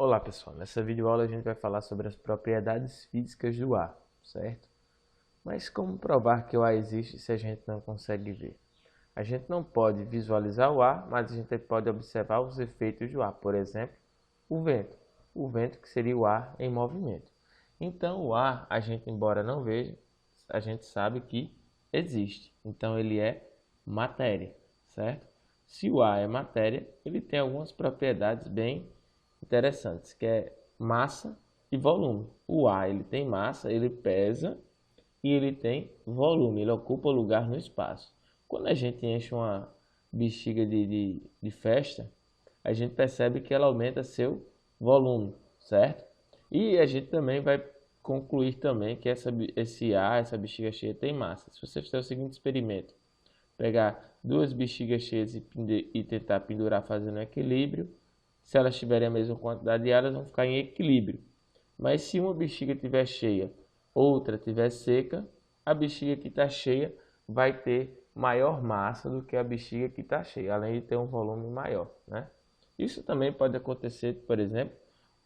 Olá pessoal, nessa videoaula a gente vai falar sobre as propriedades físicas do ar, certo? Mas como provar que o ar existe se a gente não consegue ver? A gente não pode visualizar o ar, mas a gente pode observar os efeitos do ar, por exemplo, o vento. O vento que seria o ar em movimento. Então o ar, a gente embora não veja, a gente sabe que existe. Então ele é matéria, certo? Se o ar é matéria, ele tem algumas propriedades bem interessantes, que é massa e volume. O ar ele tem massa, ele pesa e ele tem volume, ele ocupa lugar no espaço. Quando a gente enche uma bexiga de festa, a gente percebe que ela aumenta seu volume, certo? E a gente também vai concluir também que esse ar, essa bexiga cheia tem massa. Se você fizer o seguinte experimento, pegar duas bexigas cheias e tentar pendurar fazendo um equilíbrio, se elas tiverem a mesma quantidade de ar, elas vão ficar em equilíbrio. Mas se uma bexiga estiver cheia, outra estiver seca, a bexiga que está cheia vai ter maior massa do que a bexiga que está cheia, além de ter um volume maior, né? Isso também pode acontecer, por exemplo,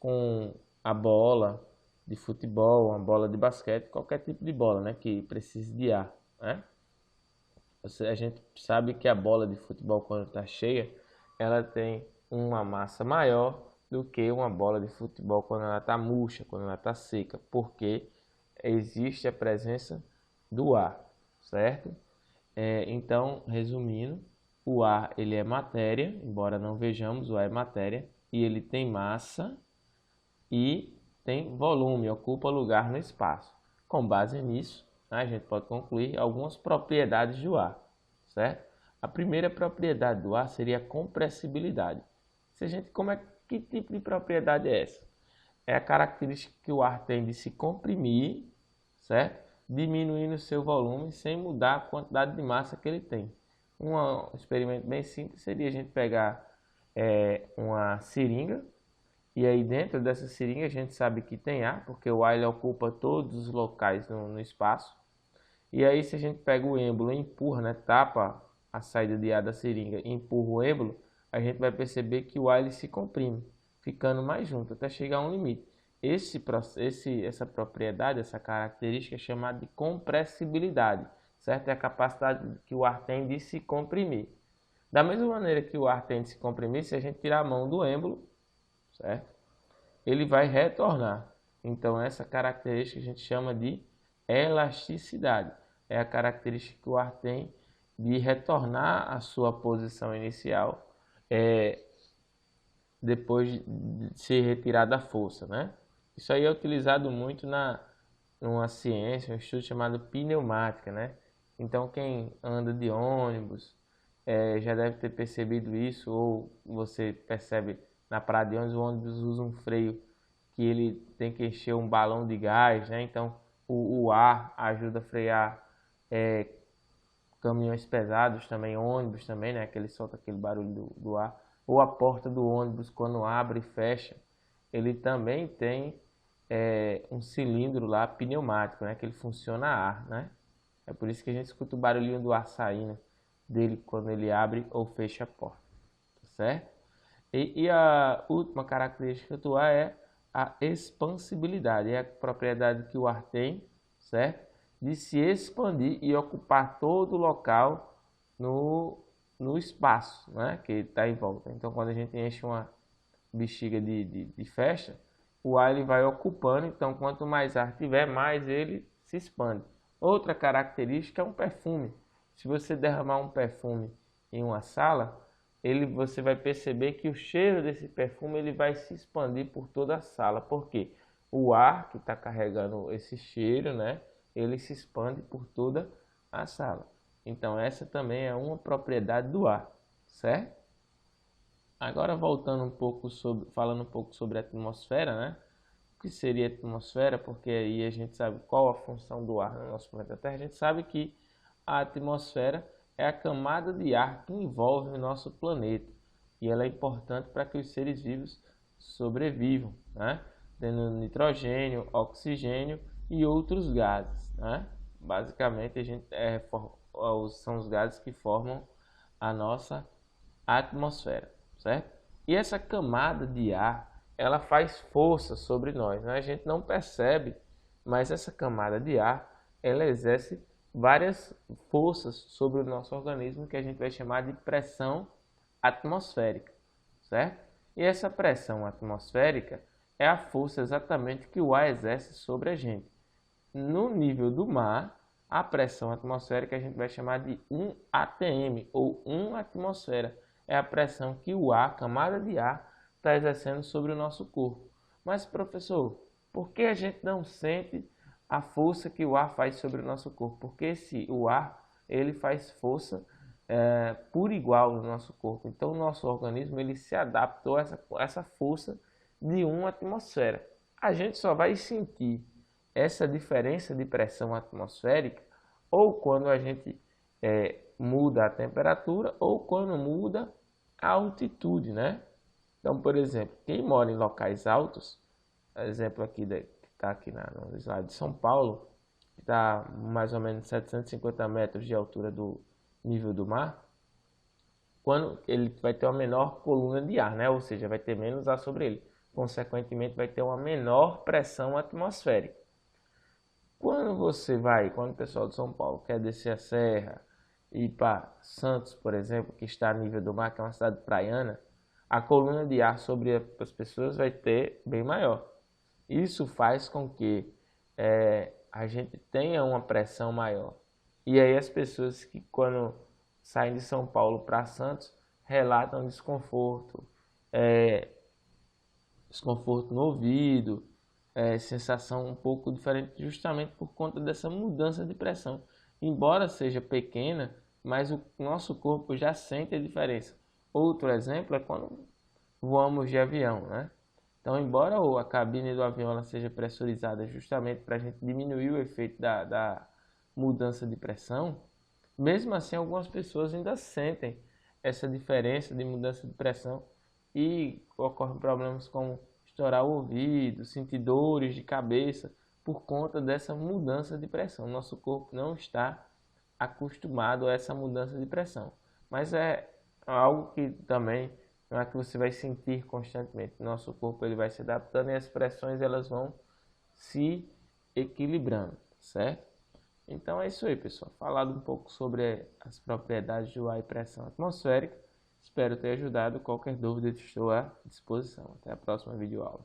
com a bola de futebol, uma bola de basquete, qualquer tipo de bola, né, que precise de ar, né? A gente sabe que a bola de futebol, quando está cheia, ela tem uma massa maior do que uma bola de futebol quando ela está murcha, quando ela está seca, porque existe a presença do ar, certo? Então, resumindo, o ar ele é matéria, embora não vejamos, o ar é matéria, e ele tem massa e tem volume, ocupa lugar no espaço. Com base nisso, a gente pode concluir algumas propriedades do ar, certo? A primeira propriedade do ar seria a compressibilidade. Se a gente, que tipo de propriedade é essa? É a característica que o ar tem de se comprimir, certo? Diminuindo o seu volume sem mudar a quantidade de massa que ele tem. Um experimento bem simples seria a gente pegar uma seringa e aí dentro dessa seringa a gente sabe que tem ar, porque o ar ele ocupa todos os locais no espaço. E aí se a gente pega o êmbolo e empurra, né, tapa a saída de ar da seringa e empurra o êmbolo, a gente vai perceber que o ar ele se comprime, ficando mais junto até chegar a um limite. Essa propriedade, essa característica é chamada de compressibilidade, certo? É a capacidade que o ar tem de se comprimir. Da mesma maneira que o ar tem de se comprimir, se a gente tirar a mão do êmbolo, certo? Ele vai retornar. Então, essa característica a gente chama de elasticidade. É a característica que o ar tem de retornar à sua posição inicial depois de ser retirada a força, né? Isso aí é utilizado muito numa ciência, um estudo chamado pneumática, né? Então, quem anda de ônibus já deve ter percebido isso, ou você percebe na parada de ônibus, o ônibus usa um freio que ele tem que encher um balão de gás, né? Então o ar ajuda a frear caminhões pesados também, ônibus também, né? Que ele solta aquele barulho do ar. Ou a porta do ônibus quando abre e fecha, ele também tem um cilindro lá pneumático, né? Que ele funciona a ar, né? É por isso que a gente escuta o barulhinho do ar saindo dele quando ele abre ou fecha a porta, tá certo? E a última característica do ar é a expansibilidade, é a propriedade que o ar tem, certo? De se expandir e ocupar todo o local no espaço, né? Que está em volta. Então, quando a gente enche uma bexiga de festa, o ar ele vai ocupando, então quanto mais ar tiver, mais ele se expande. Outra característica é um perfume. Se você derramar um perfume em uma sala, você vai perceber que o cheiro desse perfume ele vai se expandir por toda a sala. Por quê? O ar que está carregando esse cheiro, né, ele se expande por toda a sala. Então essa também é uma propriedade do ar, certo? Agora voltando um pouco falando um pouco sobre a atmosfera, né? O que seria a atmosfera? Porque aí a gente sabe qual a função do ar no nosso planeta Terra. A gente sabe que a atmosfera é a camada de ar que envolve o nosso planeta e ela é importante para que os seres vivos sobrevivam, né? Tendo nitrogênio, oxigênio e outros gases, né? Basicamente são os gases que formam a nossa atmosfera, certo? E essa camada de ar, ela faz força sobre nós, né? A gente não percebe, mas essa camada de ar, ela exerce várias forças sobre o nosso organismo que a gente vai chamar de pressão atmosférica, certo? E essa pressão atmosférica é a força exatamente que o ar exerce sobre a gente. No nível do mar, a pressão atmosférica a gente vai chamar de 1 atm, ou 1 atmosfera. É a pressão que o ar, a camada de ar, está exercendo sobre o nosso corpo. Mas, professor, por que a gente não sente a força que o ar faz sobre o nosso corpo? Porque o ar ele faz força por igual no nosso corpo. Então, o nosso organismo ele se adaptou a essa força de 1 atmosfera. A gente só vai sentir essa diferença de pressão atmosférica ou quando a gente muda a temperatura ou quando muda a altitude, né? Então, por exemplo, quem mora em locais altos, exemplo aqui que está aqui no slide de São Paulo, que está mais ou menos 750 metros de altura do nível do mar, quando ele vai ter uma menor coluna de ar, né? Ou seja, vai ter menos ar sobre ele. Consequentemente, vai ter uma menor pressão atmosférica. Quando o pessoal de São Paulo quer descer a serra e ir para Santos, por exemplo, que está a nível do mar, que é uma cidade praiana, a coluna de ar sobre as pessoas vai ter bem maior. Isso faz com que a gente tenha uma pressão maior. E aí as pessoas que quando saem de São Paulo para Santos relatam desconforto, desconforto no ouvido, sensação um pouco diferente justamente por conta dessa mudança de pressão. Embora seja pequena, mas o nosso corpo já sente a diferença. Outro exemplo é quando voamos de avião, né? Então, embora a cabine do avião ela seja pressurizada justamente para a gente diminuir o efeito da mudança de pressão, mesmo assim algumas pessoas ainda sentem essa diferença de mudança de pressão e ocorrem problemas como estourar o ouvido, sentir dores de cabeça por conta dessa mudança de pressão. Nosso corpo não está acostumado a essa mudança de pressão, mas é algo que também não é que você vai sentir constantemente. Nosso corpo ele vai se adaptando e as pressões elas vão se equilibrando, certo? Então é isso aí, pessoal. Falado um pouco sobre as propriedades do ar e pressão atmosférica. Espero ter ajudado. Qualquer dúvida estou à disposição. Até a próxima videoaula.